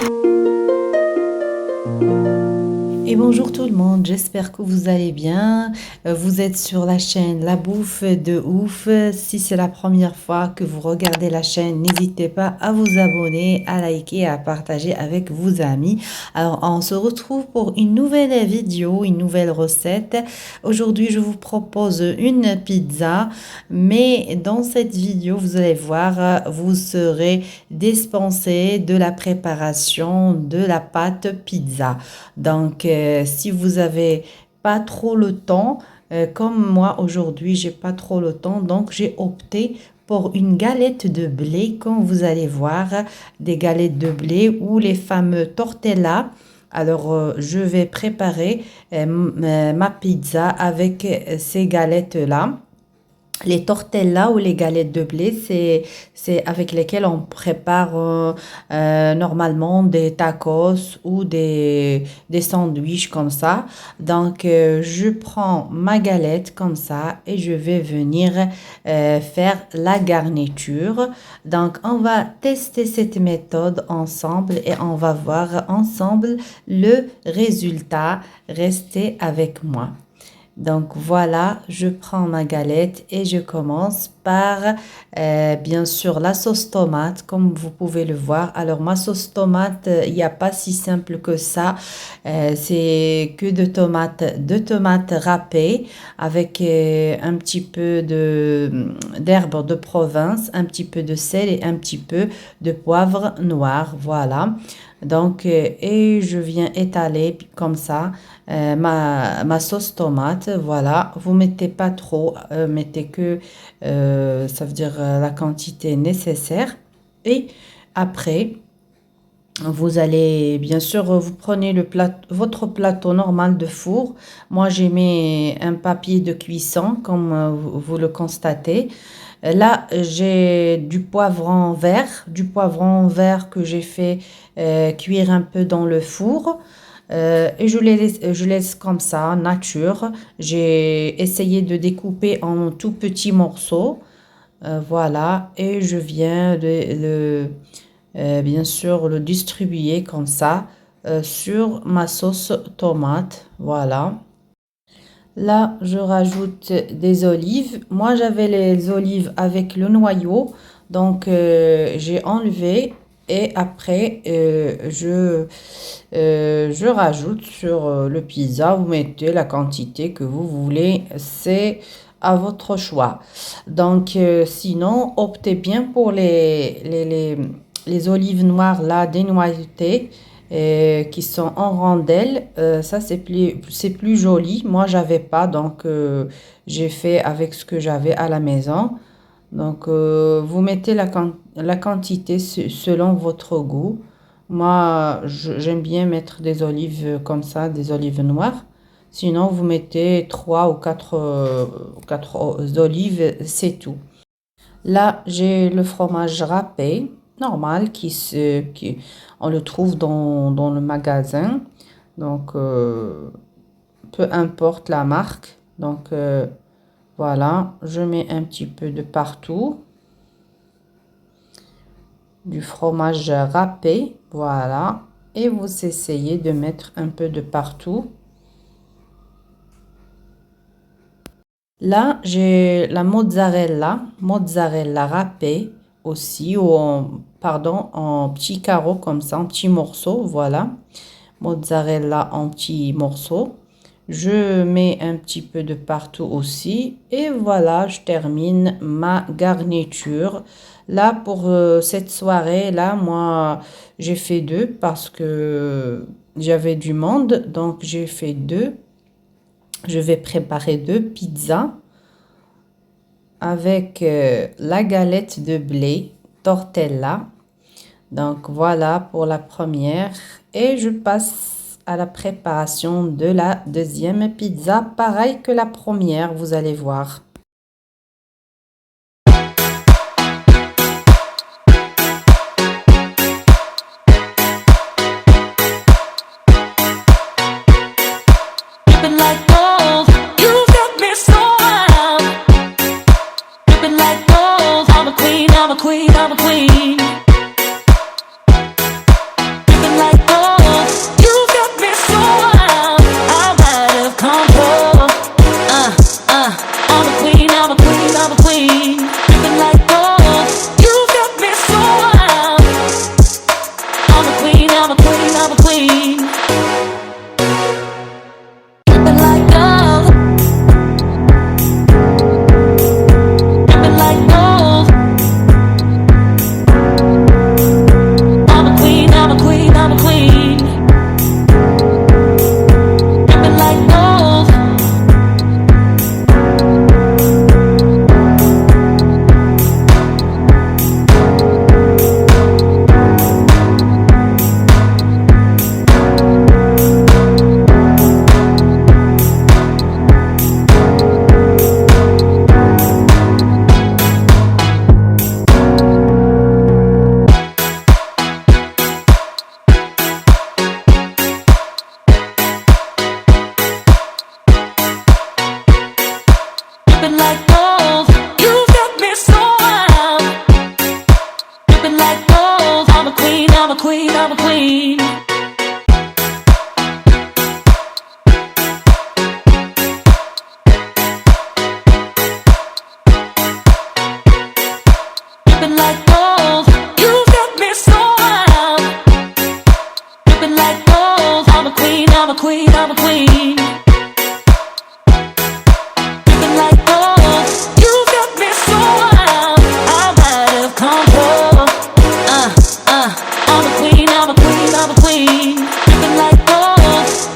Et bonjour tout le monde, j'espère que vous allez bien. Vous êtes sur la chaîne La Bouffe de Ouf. Si c'est la première fois que vous regardez la chaîne, n'hésitez pas à vous abonner, à liker et à partager avec vos amis. Alors, on se retrouve pour une nouvelle vidéo, une nouvelle recette. Aujourd'hui, je vous propose une pizza, mais dans cette vidéo, vous allez voir, vous serez dispensé de la préparation de la pâte pizza. Donc, si vous avez pas trop le temps, comme moi aujourd'hui, j'ai pas trop le temps, donc j'ai opté pour une galette de blé, comme vous allez voir, des galettes de blé ou les fameux tortella. Alors, je vais préparer ma pizza avec ces galettes-là. Les tortellas ou les galettes de blé, c'est avec lesquelles on prépare normalement des tacos ou des sandwichs comme ça. Donc, je prends ma galette comme ça et je vais venir faire la garniture. Donc, on va tester cette méthode ensemble et on va voir ensemble le résultat. Restez avec moi. Donc voilà, je prends ma galette et je commence par bien sûr la sauce tomate comme vous pouvez le voir. Alors ma sauce tomate, il n'y a pas si simple que ça. C'est que de tomates râpées avec un petit peu d'herbe de Provence, un petit peu de sel et un petit peu de poivre noir. Voilà. Donc, et je viens étaler comme ça ma sauce tomate. Voilà, vous mettez pas trop, mettez que, ça veut dire la quantité nécessaire. Et après, vous allez, bien sûr, vous prenez votre plateau normal de four. Moi, j'ai mis un papier de cuisson, comme vous le constatez. Là, j'ai du poivron vert que j'ai fait cuire un peu dans le four. Et je laisse comme ça, nature. J'ai essayé de découper en tout petits morceaux. Voilà. Et je viens bien sûr, le distribuer comme ça sur ma sauce tomate. Voilà. Là, je rajoute des olives. Moi, j'avais les olives avec le noyau. Donc, j'ai enlevé et après, je rajoute sur le pizza. Vous mettez la quantité que vous voulez. C'est à votre choix. Donc, sinon, optez bien pour les olives noires là, dénoyautées qui sont en rondelles. Ça, c'est plus joli. Moi, j'avais pas, donc j'ai fait avec ce que j'avais à la maison. Donc, vous mettez la quantité selon votre goût. Moi, j'aime bien mettre des olives comme ça, des olives noires. Sinon, vous mettez 3 ou 4 olives, c'est tout. Là, j'ai le fromage râpé, normal, on le trouve dans le magasin. Donc, peu importe la marque. Donc, voilà, je mets un petit peu de partout. Du fromage râpé, voilà. Et vous essayez de mettre un peu de partout. Là, j'ai la mozzarella râpée aussi, pardon, en petits carreaux comme ça, en petits morceaux, voilà. Mozzarella en petits morceaux. Je mets un petit peu de partout aussi. Et voilà, je termine ma garniture. Là, pour cette soirée, là, moi, j'ai fait deux parce que j'avais du monde. Donc, j'ai fait deux. Je vais préparer deux pizzas avec la galette de blé tortella. Donc voilà pour la première et je passe à la préparation de la deuxième pizza. Pareil que la première, vous allez voir. Dripping like gold, you got me so wild. Dripping like gold, I'm a queen, I'm a queen, I'm a queen. Dripping queen, I'm a queen. Dripping like gold, you got me so wild. Dripping like gold, I'm a queen, I'm a queen, I'm a queen. Dripping like gold, you got me so wild. I'm out of control. I'm a queen, I'm a queen, I'm a queen. Dripping like gold,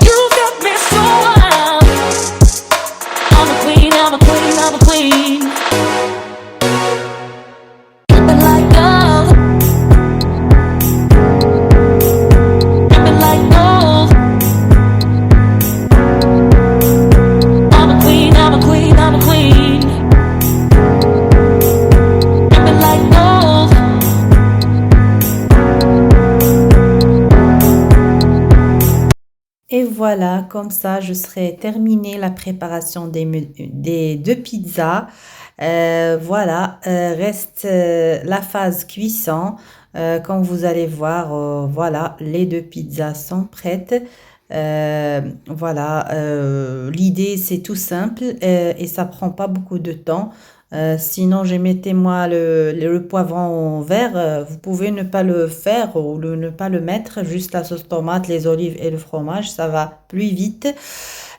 you got me so wild. I'm a queen, I'm a queen, I'm a queen. Dripping like gold, dripping like gold. I'm a queen, I'm a queen, I'm a queen. Dripping like gold. Et voilà, comme ça, je serai terminé la préparation des deux pizzas. Voilà, reste la phase cuisson. Comme vous allez voir, voilà, les deux pizzas sont prêtes. Voilà, l'idée c'est tout simple et ça prend pas beaucoup de temps. Sinon, je mettez-moi le poivron vert. Vous pouvez ne pas le faire ou ne pas le mettre, juste la sauce tomate, les olives et le fromage. Ça va plus vite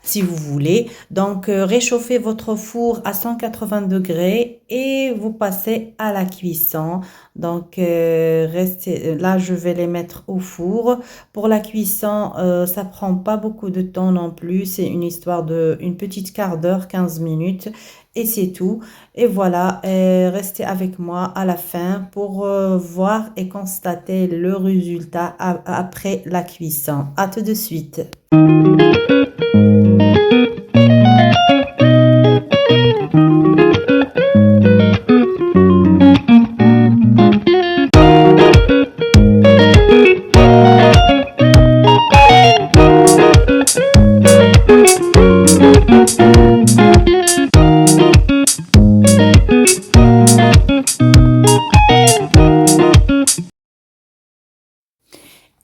si vous voulez. Donc, réchauffez votre four à 180 degrés et vous passez à la cuisson. Donc, restez là, je vais les mettre au four. Pour la cuisson, ça prend pas beaucoup de temps non plus. C'est une histoire de une petite quart d'heure, 15 minutes. Et c'est tout. Et voilà, restez avec moi à la fin pour voir et constater le résultat après la cuisson. À tout de suite.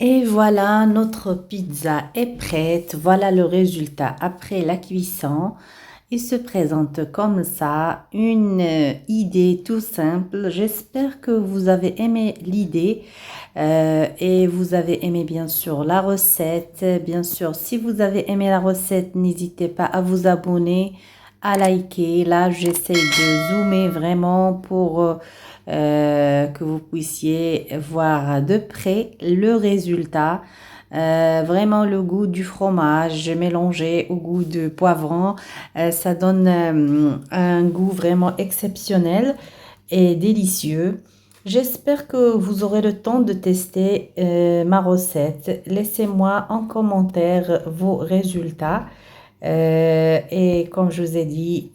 Et voilà, notre pizza est prête. Voilà le résultat après la cuisson. Il se présente comme ça, une idée tout simple. J'espère que vous avez aimé l'idée et vous avez aimé bien sûr la recette. Bien sûr, si vous avez aimé la recette, n'hésitez pas à vous abonner, à liker. Là, j'essaie de zoomer vraiment pour que vous puissiez voir de près le résultat. Vraiment le goût du fromage mélangé au goût de poivron, ça donne un goût vraiment exceptionnel et délicieux. J'espère que vous aurez le temps de tester ma recette. Laissez-moi en commentaire vos résultats. Et comme je vous ai dit,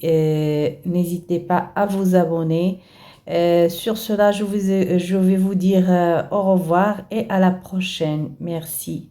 n'hésitez pas à vous abonner. Sur cela, je vais vous dire au revoir et à la prochaine. Merci.